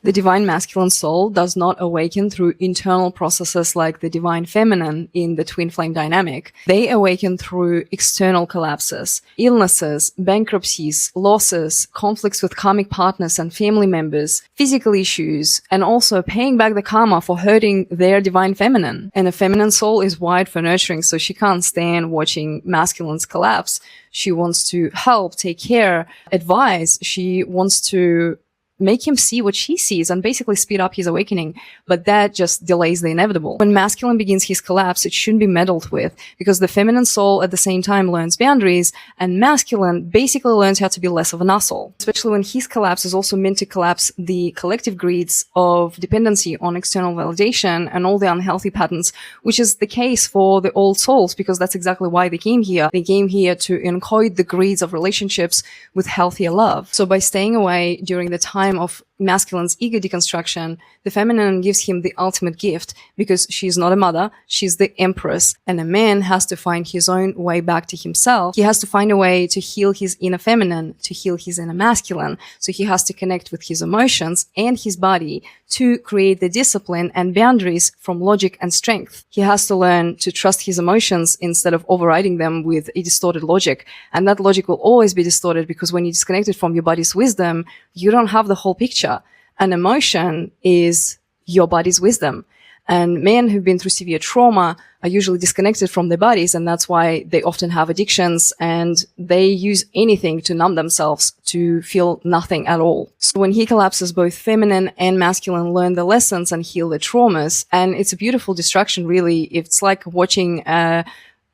The divine masculine soul does not awaken through internal processes like the divine feminine in the twin flame dynamic. They awaken through external collapses, illnesses, bankruptcies, losses, conflicts with karmic partners and family members, physical issues, and also paying back the karma for hurting their divine feminine. And a feminine soul is wired for nurturing, so she can't stand watching masculines collapse. She wants to help, take care, advise. She wants to make him see what she sees and basically speed up his awakening. But that just delays the inevitable. When masculine begins his collapse, it shouldn't be meddled with, because the feminine soul at the same time learns boundaries, and masculine basically learns how to be less of an asshole. Especially when his collapse is also meant to collapse the collective greeds of dependency on external validation and all the unhealthy patterns, which is the case for the old souls, because that's exactly why they came here. They came here to encode the greeds of relationships with healthier love. So by staying away during the time of masculine's ego deconstruction, the feminine gives him the ultimate gift, because she's not a mother, she's the empress, and a man has to find his own way back to himself. He has to find a way to heal his inner feminine, to heal his inner masculine. So he has to connect with his emotions and his body to create the discipline and boundaries from logic and strength. He has to learn to trust his emotions instead of overriding them with a distorted logic. And that logic will always be distorted, because when you're disconnected from your body's wisdom, you don't have the whole picture. An emotion is your body's wisdom. And men who've been through severe trauma are usually disconnected from their bodies, and that's why they often have addictions, and they use anything to numb themselves, to feel nothing at all. So when he collapses, both feminine and masculine learn the lessons and heal their traumas, and it's a beautiful distraction, really. It's like watching an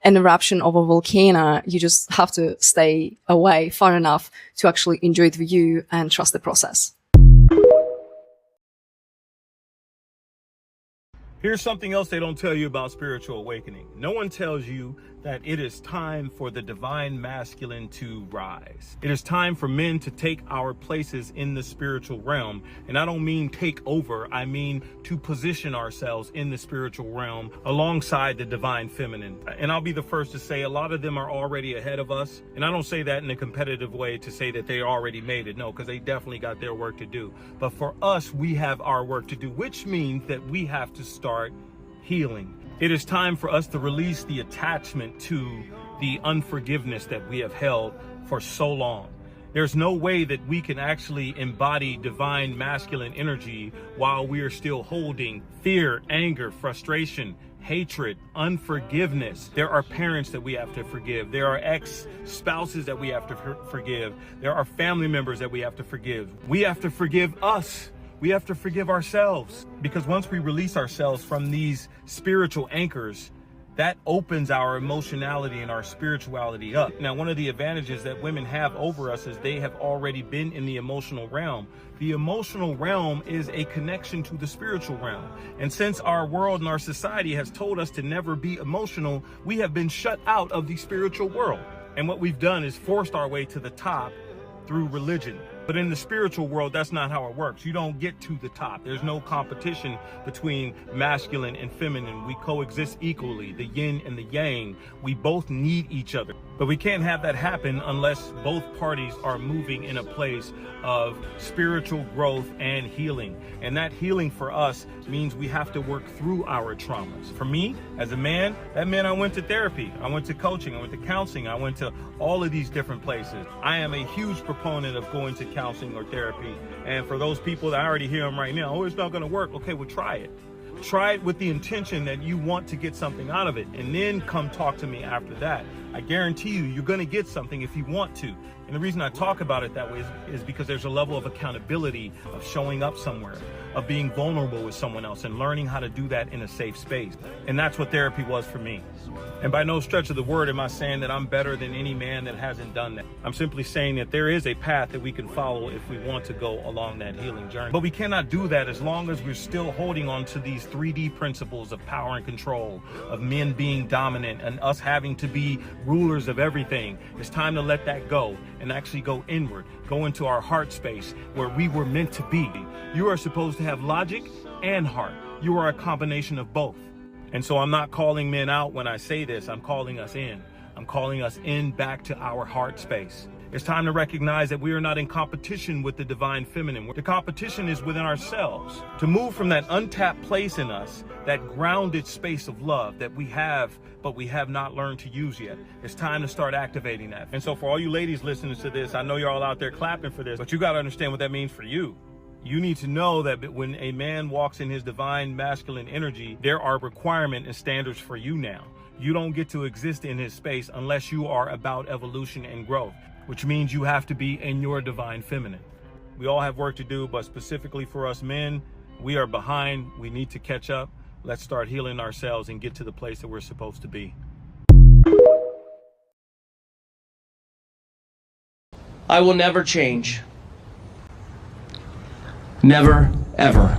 eruption of a volcano. You just have to stay away far enough to actually enjoy the view and trust the process. Here's something else they don't tell you about spiritual awakening. No one tells you that it is time for the divine masculine to rise. It is time for men to take our places in the spiritual realm. And I don't mean take over, I mean to position ourselves in the spiritual realm alongside the divine feminine. And I'll be the first to say a lot of them are already ahead of us. And I don't say that in a competitive way to say that they already made it. No, because they definitely got their work to do. But for us, we have our work to do, which means that we have to start healing. It is time for us to release the attachment to the unforgiveness that we have held for so long. There's no way that we can actually embody divine masculine energy while we are still holding fear, anger, frustration, hatred, unforgiveness. There are parents that we have to forgive. There are ex-spouses that we have to forgive. There are family members that we have to forgive. We have to forgive us. We have to forgive ourselves, because once we release ourselves from these spiritual anchors, that opens our emotionality and our spirituality up. Now, one of the advantages that women have over us is they have already been in the emotional realm. The emotional realm is a connection to the spiritual realm. And since our world and our society has told us to never be emotional, we have been shut out of the spiritual world. And what we've done is forced our way to the top through religion. But in the spiritual world, that's not how it works. You don't get to the top. There's no competition between masculine and feminine. We coexist equally, the yin and the yang. We both need each other. But we can't have that happen unless both parties are moving in a place of spiritual growth and healing. And that healing for us means we have to work through our traumas. For me, as a man, that meant I went to therapy. I went to coaching. I went to counseling. I went to all of these different places. I am a huge proponent of going to counseling or therapy. And for those people that I already hear them right now, oh, it's not going to work. Okay, well, try it. Try it with the intention that you want to get something out of it, and then come talk to me after that. I guarantee you, you're going to get something if you want to. And the reason I talk about it that way is because there's a level of accountability of showing up somewhere, of being vulnerable with someone else and learning how to do that in a safe space. And that's what therapy was for me. And by no stretch of the word am I saying that I'm better than any man that hasn't done that. I'm simply saying that there is a path that we can follow if we want to go along that healing journey. But we cannot do that as long as we're still holding on to these 3D principles of power and control, of men being dominant and us having to be rulers of everything. It's time to let that go and actually go inward, go into our heart space where we were meant to be. You are supposed to have logic and heart. You are a combination of both. And so I'm not calling men out when I say this. I'm calling us in. I'm calling us in back to our heart space. It's time to recognize that we are not in competition with the divine feminine. The competition is within ourselves. To move from that untapped place in us, that grounded space of love that we have, but we have not learned to use yet. It's time to start activating that. And so for all you ladies listening to this, I know you're all out there clapping for this, but you got to understand what that means for you. You need to know that when a man walks in his divine masculine energy, there are requirements and standards for you now. You don't get to exist in his space unless you are about evolution and growth, which means you have to be in your divine feminine. We all have work to do, but specifically for us men, we are behind. We need to catch up. Let's start healing ourselves and get to the place that we're supposed to be. I will never change. Never, ever.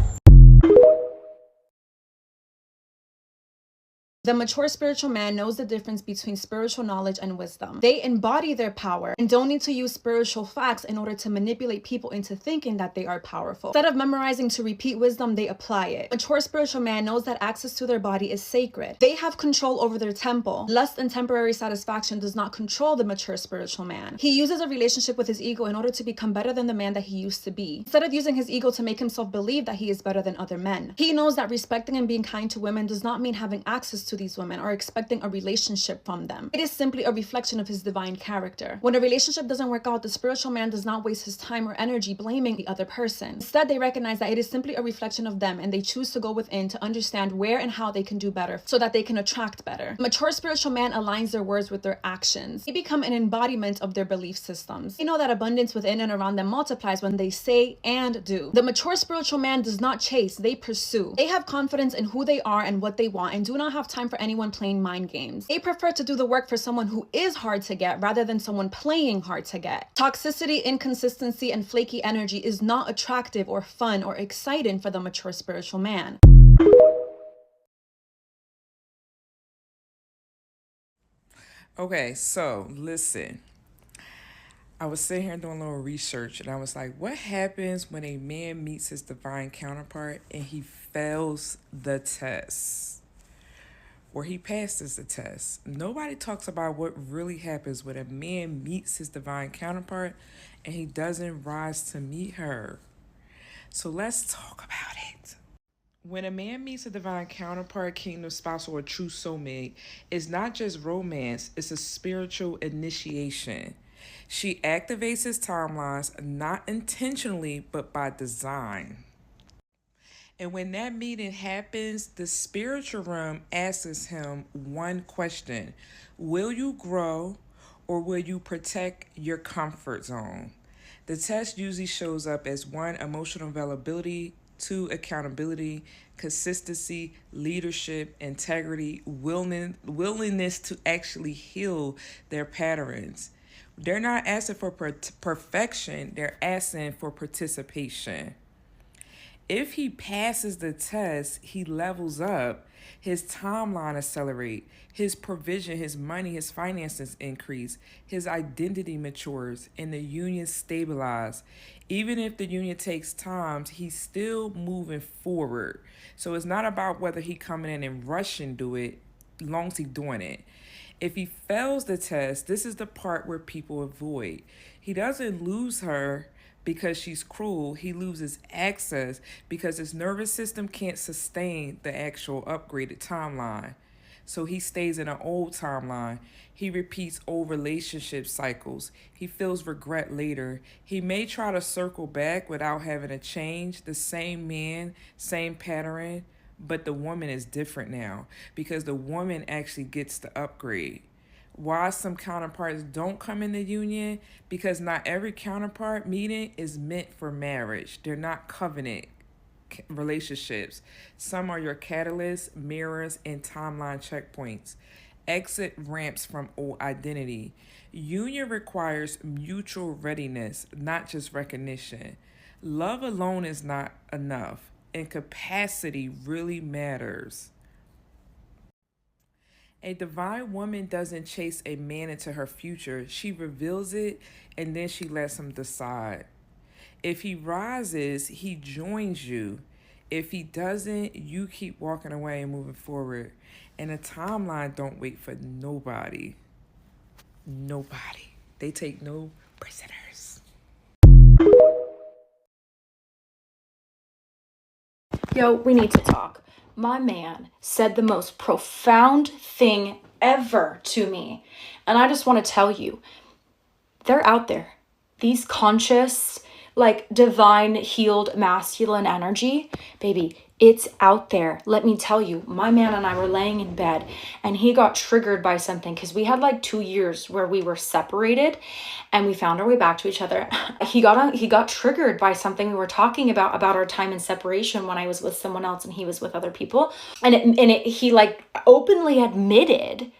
The mature spiritual man knows the difference between spiritual knowledge and wisdom. They embody their power and don't need to use spiritual facts in order to manipulate people into thinking that they are powerful. Instead of memorizing to repeat wisdom, they apply it. Mature spiritual man knows that access to their body is sacred. They have control over their temple. Lust and temporary satisfaction does not control the mature spiritual man. He uses a relationship with his ego in order to become better than the man that he used to be, instead of using his ego to make himself believe that he is better than other men. He knows that respecting and being kind to women does not mean having access to these women or expecting a relationship from them. It is simply a reflection of his divine character. When a relationship doesn't work out, the spiritual man does not waste his time or energy blaming the other person. Instead, they recognize that it is simply a reflection of them and they choose to go within to understand where and how they can do better so that they can attract better. A mature spiritual man aligns their words with their actions. They become an embodiment of their belief systems. They know that abundance within and around them multiplies when they say and do. The mature spiritual man does not chase, they pursue. They have confidence in who they are and what they want and do not have time for anyone playing mind games. They prefer to do the work for someone who is hard to get rather than someone playing hard to get. Toxicity, inconsistency, and flaky energy is not attractive or fun or exciting for the mature spiritual man. Okay, so listen. I was sitting here doing a little research and I was like, what happens when a man meets his divine counterpart and he fails the test? Or he passes the test. Nobody talks about what really happens when a man meets his divine counterpart and he doesn't rise to meet her. So let's talk about it. When a man meets a divine counterpart, kingdom spouse, or a true soulmate, it's not just romance, it's a spiritual initiation. She activates his timelines, not intentionally, but by design. And when that meeting happens, the spiritual realm asks him one question: will you grow or will you protect your comfort zone? The test usually shows up as 1, emotional availability, 2, accountability, consistency, leadership, integrity, willingness to actually heal their patterns. They're not asking for perfection, they're asking for participation. If he passes the test, he levels up, his timeline accelerate, his provision, his money, his finances increase, his identity matures, and the union stabilize. Even if the union takes time, he's still moving forward. So it's not about whether he coming in and rushing do it, as long as he's doing it. If he fails the test, this is the part where people avoid. He doesn't lose her because she's cruel. He loses access because his nervous system can't sustain the actual upgraded timeline. So he stays in an old timeline. He repeats old relationship cycles. He feels regret later. He may try to circle back without having to change. The same man, same pattern, but the woman is different now because the woman actually gets the upgrade. Why some counterparts don't come in the union? Because not every counterpart meeting is meant for marriage. They're not covenant relationships. Some are your catalysts, mirrors, and timeline checkpoints. Exit ramps from old identity. Union requires mutual readiness, not just recognition. Love alone is not enough, and capacity really matters. A divine woman doesn't chase a man into her future. She reveals it and then she lets him decide. If he rises, he joins you. If he doesn't, you keep walking away and moving forward. And the timeline don't wait for nobody. Nobody. They take no Prisoners. Yo, we need to talk. My man said the most profound thing ever to me. And I just want to tell you, they're out there. These conscious, like divine, healed, masculine energy, baby, it's out there. Let me tell you, my man and I were laying in bed and he got triggered by something because we had like 2 years where we were separated and we found our way back to each other. He got triggered by something we were talking about our time in separation when I was with someone else and he was with other people. And he like openly acknowledged,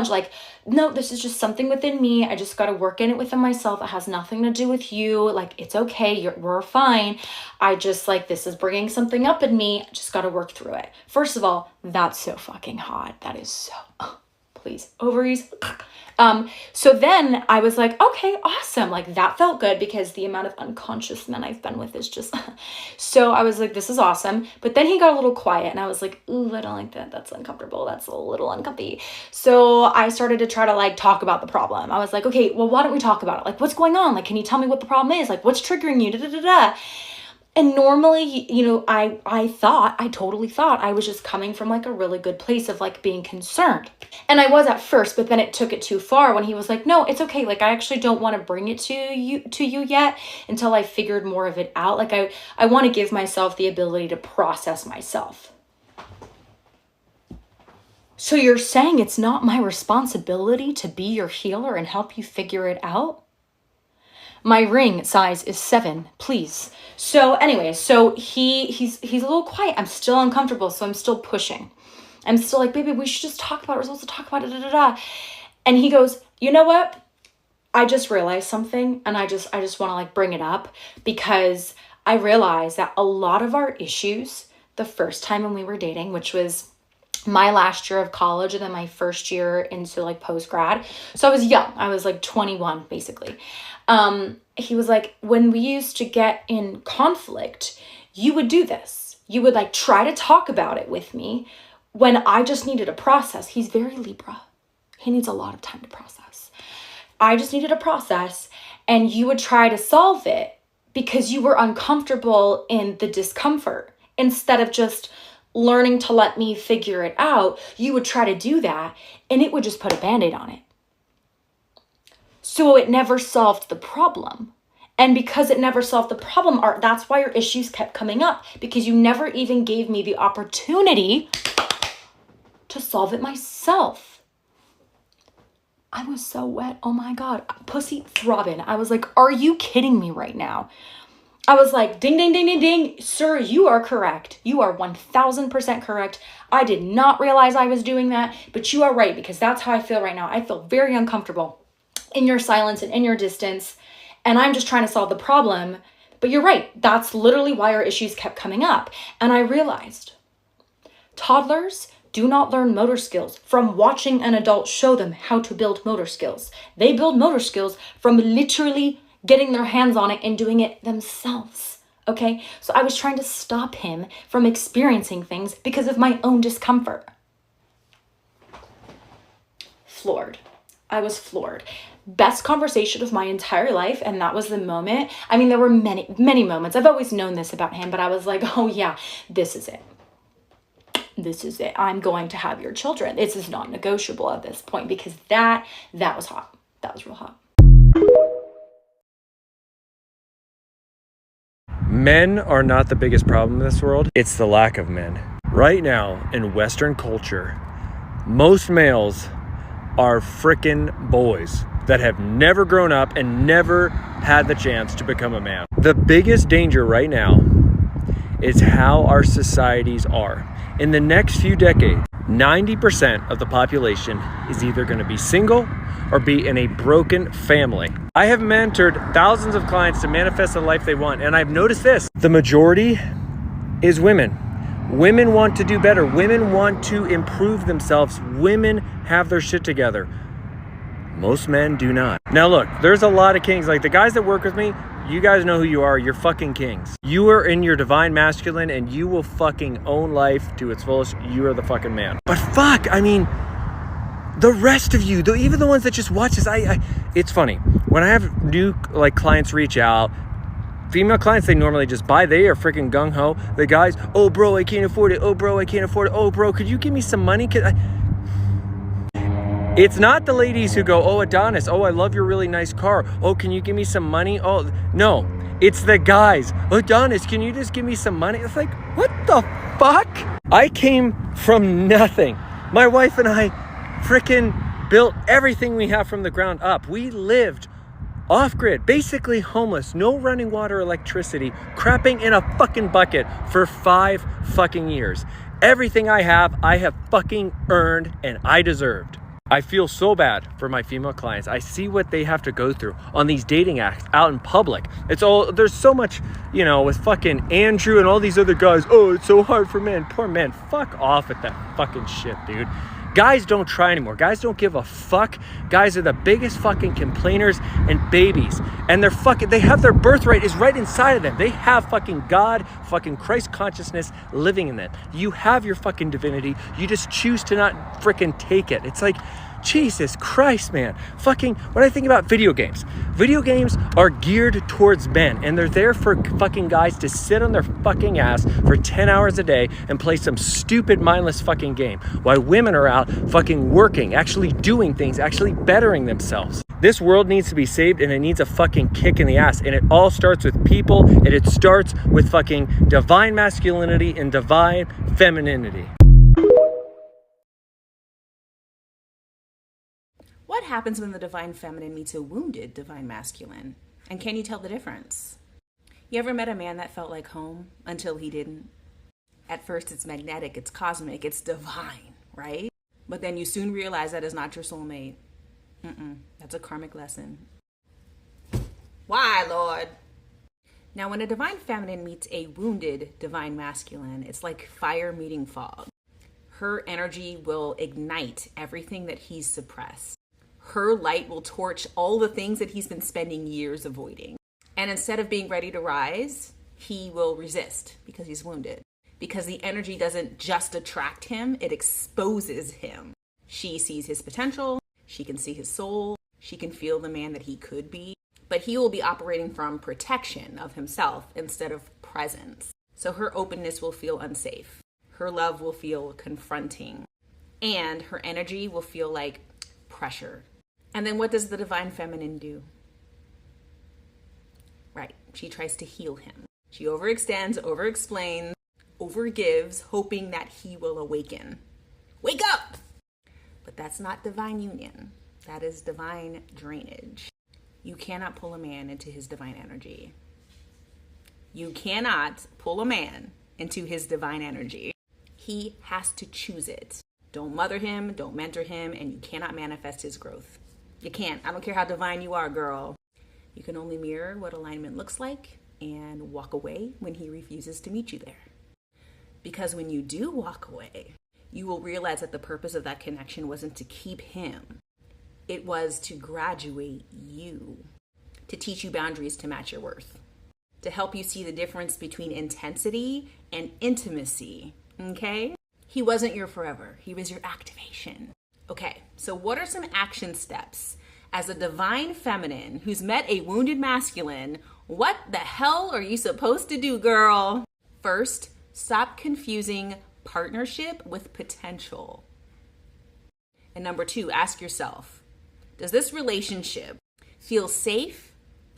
like, no, this is just something within me. I just got to work in it within myself. It has nothing to do with you. Like, it's okay. We're fine. I just like, this is bringing something up in me. I just got to work through it. First of all, that's so fucking hot. That is so, please, ovaries. So then I was like, okay, awesome. Like that felt good because the amount of unconscious men I've been with is just, so I was like, this is awesome. But then he got a little quiet and I was like, ooh, I don't like that. That's uncomfortable. That's a little uncomfy. So I started to try to like talk about the problem. I was like, okay, well, why don't we talk about it? Like, what's going on? Like, can you tell me what the problem is? Like, what's triggering you? And normally, you know, I totally thought I was just coming from like a really good place of like being concerned. And I was at first, but then it took it too far when he was like, no, it's okay. Like, I actually don't want to bring it to you yet until I figured more of it out. Like I want to give myself the ability to process myself. So you're saying it's not my responsibility to be your healer and help you figure it out? My ring size is 7, please. So anyway, so he's a little quiet. I'm still uncomfortable, so I'm still pushing. I'm still like, baby, we should just talk about it. We're supposed to talk about it, And he goes, you know what? I just realized something, and I just want to like bring it up because I realized that a lot of our issues the first time when we were dating, which was my last year of college and then my first year into like post-grad. So I was young. I was like 21 basically. He was like, when we used to get in conflict, you would do this. You would like try to talk about it with me when I just needed a process. He's very Libra. He needs a lot of time to process. I just needed a process and you would try to solve it because you were uncomfortable in the discomfort. Instead of just learning to let me figure it out, you would try to do that and it would just put a Band-Aid on it. So it never solved the problem. And because it never solved the problem, Art, that's why your issues kept coming up, because you never even gave me the opportunity to solve it myself. I was so wet. Oh my God. Pussy throbbing. I was like, are you kidding me right now? I was like, ding, ding, ding, ding, ding. Sir, you are correct. You are 1000% correct. I did not realize I was doing that, but you are right, because that's how I feel right now. I feel very uncomfortable in your silence and in your distance, and I'm just trying to solve the problem. But you're right. That's literally why our issues kept coming up. And I realized toddlers do not learn motor skills from watching an adult show them how to build motor skills. They build motor skills from literally getting their hands on it and doing it themselves. Okay? So I was trying to stop him from experiencing things because of my own discomfort. Floored. I was floored. Best conversation of my entire life, and that was the moment. I mean, there were many, many moments. I've always known this about him, but I was like, oh yeah, this is it. This is it. I'm going to have your children. This is not negotiable at this point, because that was hot. That was real hot. Men are not the biggest problem in this world. It's the lack of men. Right now, in Western culture, most males are frickin' boys that have never grown up and never had the chance to become a man. The biggest danger right now is how our societies are. In the next few decades, 90% of the population is either going to be single or be in a broken family. I have mentored thousands of clients to manifest the life they want, and I've noticed this. The majority is women. Women want to do better. Women want to improve themselves. Women have their shit together. Most men do not. Now look, there's a lot of kings. Like the guys that work with me, you guys know who you are. You're fucking kings. You are in your divine masculine and you will fucking own life to its fullest. You are the fucking man. But fuck, I mean, the rest of you, even the ones that just watch this, it's funny. When I have new like clients reach out, female clients, they normally just buy. They are freaking gung-ho. The guys, oh bro, I can't afford it. Oh bro, I can't afford it. Oh bro, could you give me some money? It's not the ladies who go, oh Adonis, oh I love your really nice car. Oh, can you give me some money? Oh, no. It's the guys. Adonis, can you just give me some money? It's like, what the fuck? I came from nothing. My wife and I freaking built everything we have from the ground up. We lived off-grid, basically homeless, no running water, electricity, crapping in a fucking bucket for 5 fucking years. Everything I have fucking earned and I deserved. I feel so bad for my female clients. I see what they have to go through on these dating apps out in public. There's so much, with fucking Andrew and all these other guys. Oh, it's so hard for men. Poor men. Fuck off with that fucking shit, dude. Guys don't try anymore. Guys don't give a fuck. Guys are the biggest fucking complainers and babies. And they have their birthright is right inside of them. They have fucking God, fucking Christ consciousness living in them. You have your fucking divinity. You just choose to not freaking take it. It's like, Jesus Christ, man. Fucking, when I think about video games are geared towards men, and they're there for fucking guys to sit on their fucking ass for 10 hours a day and play some stupid, mindless fucking game, while women are out fucking working, actually doing things, actually bettering themselves. This world needs to be saved, and it needs a fucking kick in the ass, and it all starts with people, and it starts with fucking divine masculinity and divine femininity. What happens when the divine feminine meets a wounded divine masculine? And can you tell the difference? You ever met a man that felt like home until he didn't? At first it's magnetic, it's cosmic, it's divine, right? But then you soon realize that is not your soulmate. That's a karmic lesson. Why, Lord? Now, when a divine feminine meets a wounded divine masculine, it's like fire meeting fog. Her energy will ignite everything that he's suppressed. Her light will torch all the things that he's been spending years avoiding. And instead of being ready to rise, he will resist because he's wounded. Because the energy doesn't just attract him, it exposes him. She sees his potential, she can see his soul, she can feel the man that he could be, but he will be operating from protection of himself instead of presence. So her openness will feel unsafe. Her love will feel confronting, and her energy will feel like pressure. And then what does the divine feminine do? Right, she tries to heal him. She overextends, overexplains, overgives, hoping that he will awaken. Wake up! But that's not divine union. That is divine drainage. You cannot pull a man into his divine energy. You cannot pull a man into his divine energy. He has to choose it. Don't mother him, don't mentor him, and you cannot manifest his growth. You can't. I don't care how divine you are, girl. You can only mirror what alignment looks like and walk away when he refuses to meet you there. Because when you do walk away, you will realize that the purpose of that connection wasn't to keep him. It was to graduate you, to teach you boundaries to match your worth, to help you see the difference between intensity and intimacy, okay? He wasn't your forever. He was your activation. Okay, so what are some action steps as a divine feminine who's met a wounded masculine? What the hell are you supposed to do, girl? First, stop confusing partnership with potential. And number 2, ask yourself, does this relationship feel safe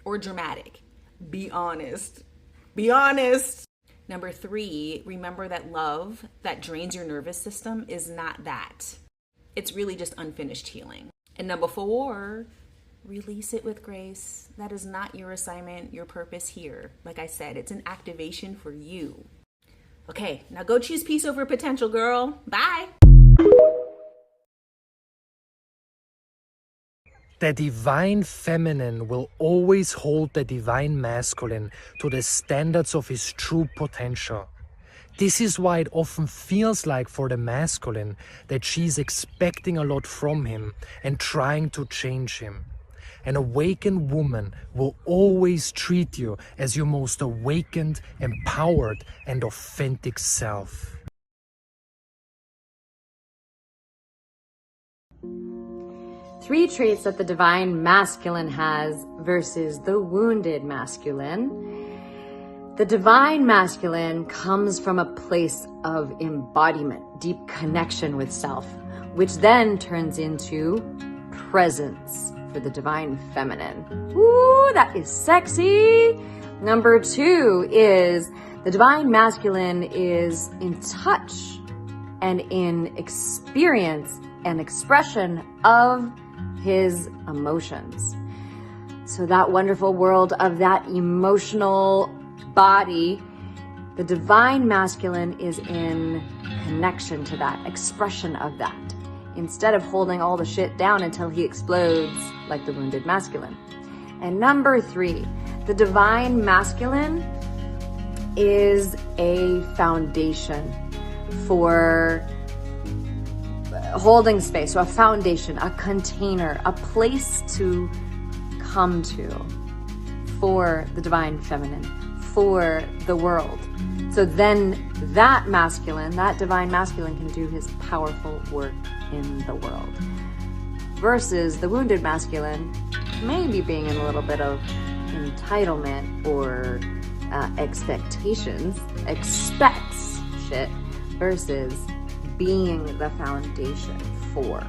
or dramatic? Be honest. Be honest. Number 3, remember that love that drains your nervous system is not that. It's really just unfinished healing. And number 4, release it with grace. That is not your assignment, your purpose here. Like I said, it's an activation for you. Okay, now go choose peace over potential, girl. Bye. The divine feminine will always hold the divine masculine to the standards of his true potential. This is why it often feels like for the masculine that she's expecting a lot from him and trying to change him. An awakened woman will always treat you as your most awakened, empowered, and authentic self. 3 traits that the divine masculine has versus the wounded masculine. The divine masculine comes from a place of embodiment, deep connection with self, which then turns into presence for the divine feminine. Ooh, that is sexy. Number 2 is the divine masculine is in touch and in experience and expression of his emotions. So that wonderful world of that emotional body, the divine masculine is in connection to that, expression of that, instead of holding all the shit down until he explodes like the wounded masculine. And number 3, the divine masculine is a foundation for holding space, so a foundation, a container, a place to come to for the divine feminine, for the world. So then that masculine, that divine masculine can do his powerful work in the world. Versus the wounded masculine, maybe being in a little bit of entitlement or expectations, expects shit, versus being the foundation for,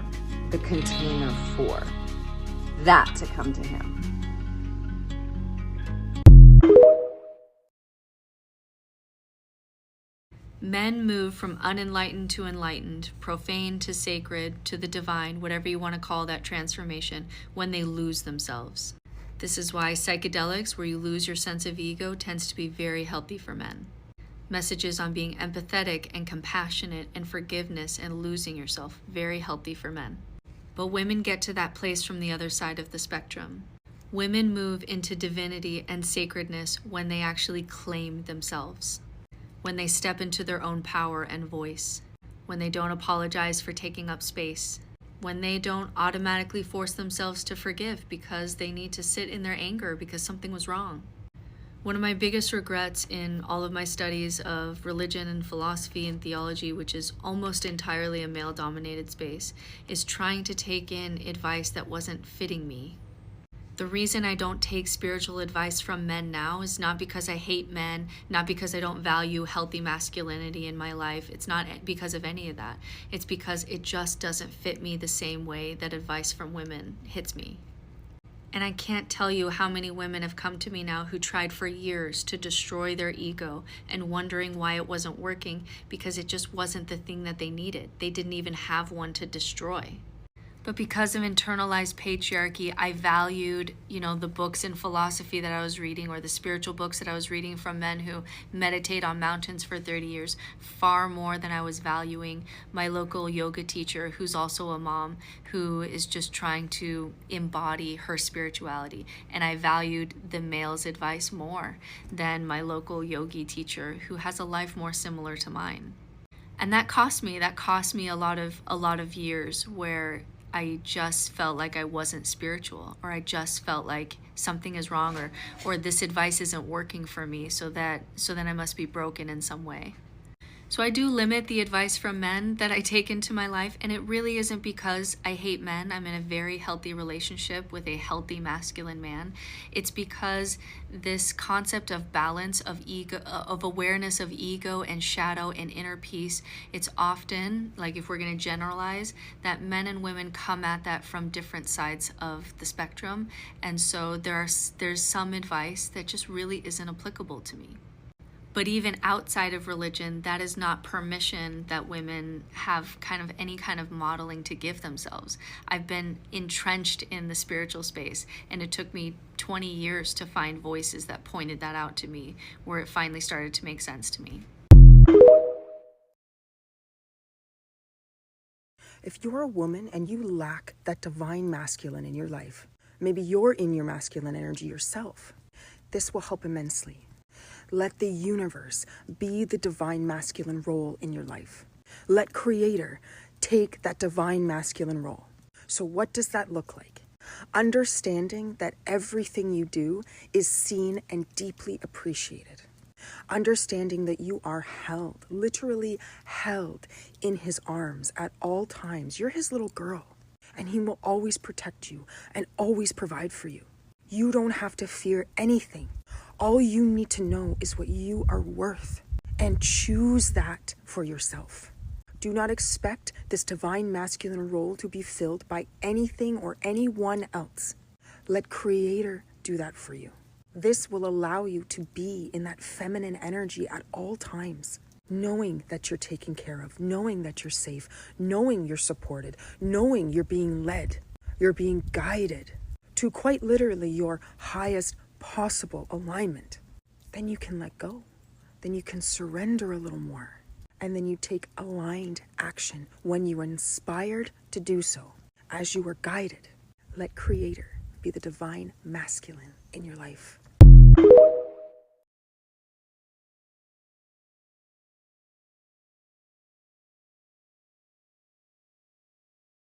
the container for that to come to him. Men move from unenlightened to enlightened, profane to sacred, to the divine, whatever you want to call that transformation, when they lose themselves. This is why psychedelics, where you lose your sense of ego, tends to be very healthy for men. Messages on being empathetic and compassionate and forgiveness and losing yourself, very healthy for men. But women get to that place from the other side of the spectrum. Women move into divinity and sacredness when they actually claim themselves, when they step into their own power and voice, when they don't apologize for taking up space, when they don't automatically force themselves to forgive because they need to sit in their anger because something was wrong. One of my biggest regrets in all of my studies of religion and philosophy and theology, which is almost entirely a male-dominated space, is trying to take in advice that wasn't fitting me. The reason I don't take spiritual advice from men now is not because I hate men, not because I don't value healthy masculinity in my life. It's not because of any of that. It's because it just doesn't fit me the same way that advice from women hits me. And I can't tell you how many women have come to me now who tried for years to destroy their ego and wondering why it wasn't working because it just wasn't the thing that they needed. They didn't even have one to destroy. But because of internalized patriarchy, I valued, the books in philosophy that I was reading or the spiritual books that I was reading from men who meditate on mountains for 30 years far more than I was valuing my local yoga teacher, who's also a mom, who is just trying to embody her spirituality. And I valued the male's advice more than my local yogi teacher, who has a life more similar to mine. And that cost me a lot of years where I just felt like I wasn't spiritual, or I just felt like something is wrong, or this advice isn't working for me, so then I must be broken in some way. So I do limit the advice from men that I take into my life, and it really isn't because I hate men. I'm in a very healthy relationship with a healthy masculine man. It's because this concept of balance, of ego, of awareness of ego and shadow and inner peace, it's often, like if we're going to generalize, that men and women come at that from different sides of the spectrum. And so there's some advice that just really isn't applicable to me. But even outside of religion, that is not permission that women have any kind of modeling to give themselves. I've been entrenched in the spiritual space, and it took me 20 years to find voices that pointed that out to me, where it finally started to make sense to me. If you're a woman and you lack that divine masculine in your life, maybe you're in your masculine energy yourself, this will help immensely. Let the universe be the divine masculine role in your life. Let Creator take that divine masculine role. So what does that look like? Understanding that everything you do is seen and deeply appreciated. Understanding that you are held, literally held in his arms at all times. You're his little girl. and He will always protect you and always provide for you. You don't have to fear anything. All you need to know is what you are worth, and choose that for yourself. Do not expect this divine masculine role to be filled by anything or anyone else. Let Creator do that for you. This will allow you to be in that feminine energy at all times, knowing that you're taken care of, knowing that you're safe, knowing you're supported, knowing you're being led, you're being guided to quite literally your highest possible alignment. Then you can let go. Then you can surrender a little more. And then you take aligned action when you are inspired to do so. As you are guided, let Creator be the divine masculine in your life.